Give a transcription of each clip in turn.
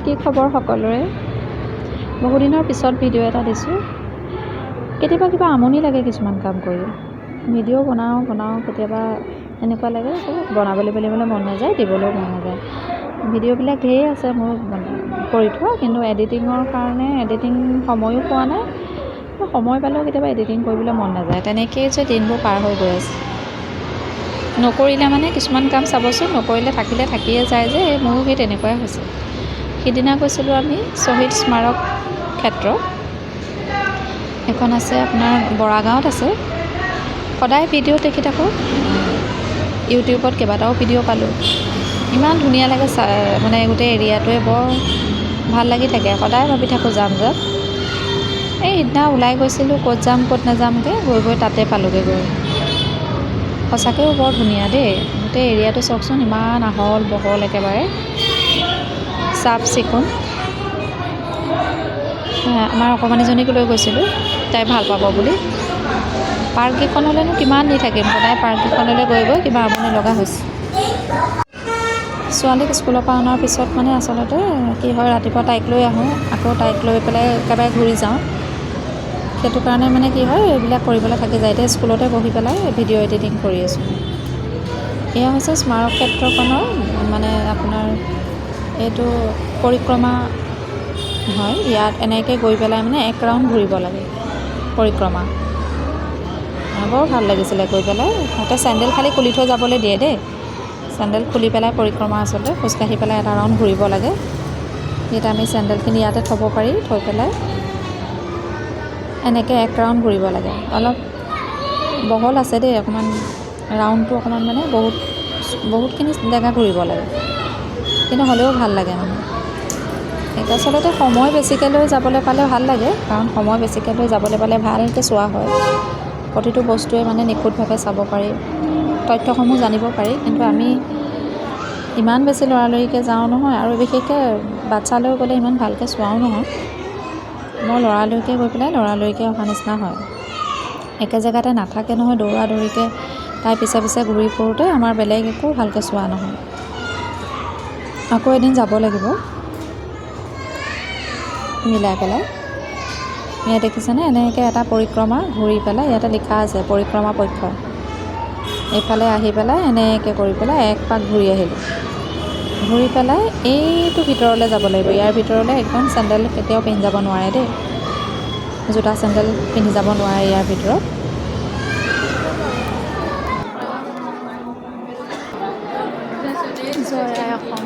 কি খবৰ সকলোৰে? বহুদিনৰ পিছত ভিডিঅ' এটা দিছোঁ। কেতিয়াবা কিবা আমনি লাগে কিছুমান কাম কৰি। ভিডিঅ' বনাওঁ কেতিয়াবা এনেকুৱা লাগে বনাবলৈ মন নাযায়, দিবলৈও মন নাযায়। ভিডিঅ'বিলাক ধেৰ আছে মোৰ কৰি থোৱা, কিন্তু এডিটিঙৰ কাৰণে সময়ো পোৱা নাই। সময় পালেও কেতিয়াবা এডিটিং কৰিবলৈ মন নাযায়। তেনেকৈয়ে যে দিনবোৰ পাৰ হৈ গৈ আছে। নকৰিলে মানে কিছুমান কাম চাবচোন, নকৰিলে থাকিয়ে যায় যে মোৰো সেই তেনেকুৱাই হৈছে। সিদিনা গৈছিলোঁ আমি শ্বহীদ স্মাৰক ক্ষেত্ৰ, এখন আছে আপোনাৰ বৰাগাঁৱত আছে। সদায় ভিডিঅ' দেখি থাকোঁ, ইউটিউবত কেইবাটাও ভিডিঅ' পালোঁ। ইমান ধুনীয়া লাগে মানে গোটেই এৰিয়াটোৱে বৰ ভাল লাগি থাকে। সদায় ভাবি থাকোঁ যাম। এই সিদিনা ওলাই গৈছিলোঁ, ক'ত যাম ক'ত নাযামকৈ গৈ তাতে পালোঁগৈ গৈ। সঁচাকৈও বৰ ধুনীয়া দেই, গোটেই এৰিয়াটো চাওকচোন, ইমান আহল বহল, একেবাৰে চাফ চিকুণ। আমাৰ অকণমানিজনীক লৈ গৈছিলোঁ, তাই ভাল পাব বুলি। পাৰ্ককেইখনলৈনো কিমান দি থাকিম, সদায় পাৰ্ককেইখনলৈ গৈ কিবা আমনি লগা হৈছে। ছোৱালীক স্কুলৰ পৰা অনাৰ পিছত মানে আচলতে কি হয়, ৰাতিপুৱা তাইক লৈ আহোঁ, আকৌ তাইক লৈ পেলাই একেবাৰে ঘূৰি যাওঁ। সেইটো কাৰণে মানে কি হয়, এইবিলাক কৰিবলৈ থাকি যায়। এতিয়া স্কুলতে বহি পেলাই ভিডিঅ' এডিটিং কৰি আছোঁ। এয়া হৈছে স্মাৰক ক্ষেত্ৰখনৰ মানে আপোনাৰ এইটো পৰিক্ৰমা হয়। ইয়াত এনেকৈ গৈ পেলাই মানে এক ৰাউণ্ড ঘূৰিব লাগে পৰিক্ৰমা। বৰ ভাল লাগিছিলে গৈ পেলাই। সিহঁতে চেণ্ডেল খালি খুলি থৈ যাবলৈ দিয়ে দেই। চেণ্ডেল খুলি পেলাই পৰিক্ৰমা আচলতে খোজকাঢ়ি পেলাই এটা ৰাউণ্ড ঘূৰিব লাগে। এতিয়া আমি চেণ্ডেলখিনি ইয়াতে থ'ব পাৰি, থৈ পেলাই এনেকৈ এক ৰাউণ্ড ঘূৰিব লাগে। অলপ বহল আছে দেই, অকণমান ৰাউণ্ডটো অকণমান মানে বহুতখিনি জেগা ঘূৰিব লাগে, কিন্তু হ'লেও ভাল লাগে মানে। এতিয়া আচলতে সময় বেছিকৈ লৈ যাবলৈ পালে ভাল লাগে, কাৰণ সময় বেছিকৈ লৈ যাবলৈ পালে ভালকৈ চোৱা হয়। প্ৰতিটো বস্তুৱে মানে নিখুঁতভাৱে চাব পাৰি, তথ্যসমূহ জানিব পাৰি। কিন্তু আমি ইমান বেছি লৰালৰিকৈ যাওঁ নহয়, আৰু বিশেষকৈ বাচ্ছা লৈ গ'লে ইমান ভালকৈ চোৱাও নহয়। মই লৰালৰিকৈ গৈ পেলাই লৰালৰিকৈ অহা নিচিনা হয়। একে জেগাতে নাথাকে নহয়, দৌৰা দৌৰিকৈ তাই পিছে পিছে ঘূৰি ফুৰোঁতে আমাৰ বেলেগ একো ভালকৈ চোৱা নহয়। আকৌ এদিন যাব লাগিব মিলাই পেলাই। ইয়াত দেখিছেনে, এনেকৈ এটা পৰিক্ৰমা ঘূৰি পেলাই, ইয়াতে লিখা আছে পৰিক্ৰমা পক্ষ। এইফালে আহি পেলাই এনেকৈ কৰি পেলাই এক পাক ঘূৰি আহিলোঁ। ঘূৰি পেলাই এইটো ভিতৰলৈ যাব লাগিব। ইয়াৰ ভিতৰলৈ একদম চেণ্ডেল কেতিয়াও পিন্ধি যাব নোৱাৰে দেই, জোতা চেণ্ডেল পিন্ধি যাব নোৱাৰে ইয়াৰ ভিতৰত। জয় আই অসম।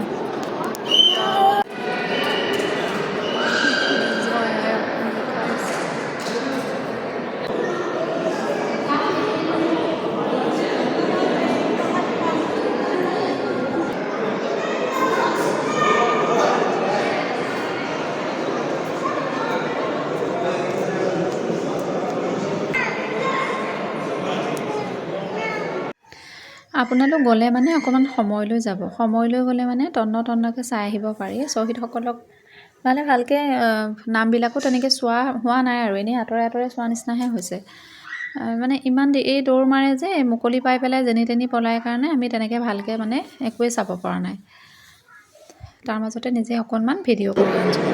জয় আই অসম লিখা আছে। আপোনালোক গ'লে মানে অকণমান সময় লৈ যাব। সময় লৈ গ'লে মানে তন্নকৈ চাই আহিব পাৰি। শ্বহীদসকলক মানে ভালকৈ নামবিলাকো তেনেকৈ চোৱা হোৱা নাই, আৰু এনেই আঁতৰে চোৱা নিচিনাহে হৈছে। মানে ইমান এই দৌৰ মাৰে যে, মুকলি পাই পেলাই যেনি তেনি পলায় কাৰণে আমি তেনেকৈ ভালকৈ মানে একোৱেই চাব পৰা নাই। তাৰ মাজতে নিজে অকণমান ভিডিঅ' কৰি আনিছোঁ।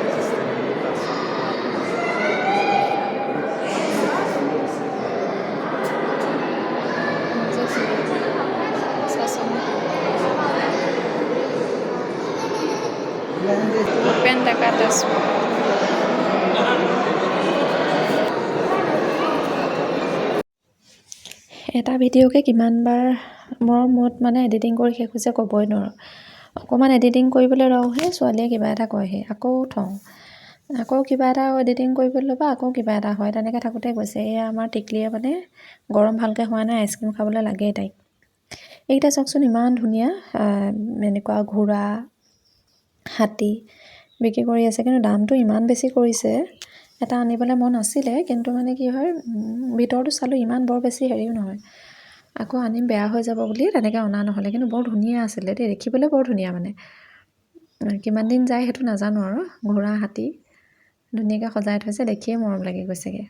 ভূপেন ডেকা তেজপুৰ। এটা ভিডিঅ'কে কিমানবাৰ মোৰ মূৰত মানে এডিটিং কৰি শেষ হৈছে ক'বই নোৱাৰোঁ। অকণমান এডিটিং কৰিবলৈ ৰওঁহে ছোৱালীয়ে কিবা এটা কয়হি, আকৌ থওঁ, আকৌ কিবা এটা এডিটিং কৰিবলৈ ল'বা, আকৌ কিবা এটা হয়। তেনেকৈ থাকোঁতে গৈছে। এয়া আমাৰ টিকলিয়ে মানে গৰম ভালকৈ হোৱা নাই, আইচক্ৰীম খাবলৈ লাগেই তাইক। এইকেইটা চাওকচোন, ইমান ধুনীয়া এনেকুৱা ঘোঁৰা, হাতী বিক্ৰী কৰি আছে, কিন্তু দামটো ইমান বেছি কৰিছে। এটা আনিবলৈ মন আছিলে, কিন্তু মানে কি হয়, ভিতৰটো চালোঁ, ইমান বৰ বেছি হেৰিও নহয়। আকৌ আনিম বেয়া হৈ যাব বুলি তেনেকৈ অনা নহ'লে, কিন্তু বৰ ধুনীয়া আছিলে দেই, দেখিবলৈ বৰ ধুনীয়া। মানে কিমান দিন যায় সেইটো নাজানো, আৰু ঘোঁৰা হাতী ধুনীয়াকৈ সজাই থৈছে, দেখিয়ে মৰম লাগি গৈছেগৈ।